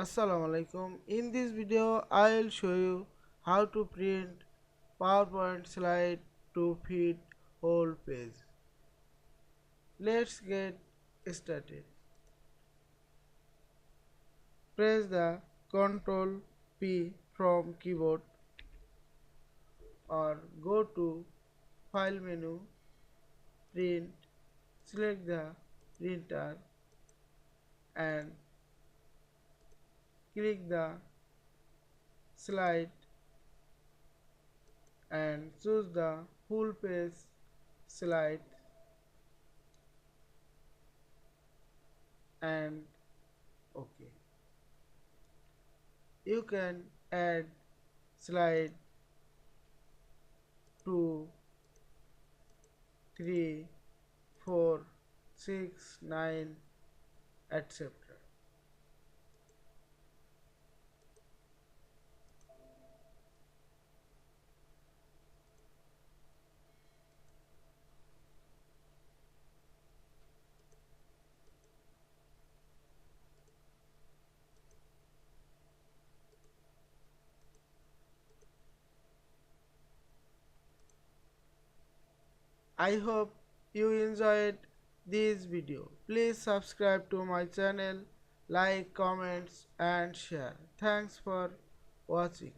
Assalamu Walaikum. In this video, I'll show you how to print PowerPoint slide to fit whole page. Let's get started. Press the Ctrl P from keyboard or go to File menu, Print, select the printer and click the slide and choose the full page slide and OK. You can add slide 2, 3, 4, 6, 9, etc. I hope you enjoyed this video. Please subscribe to my channel, like, comments and share. Thanks for watching.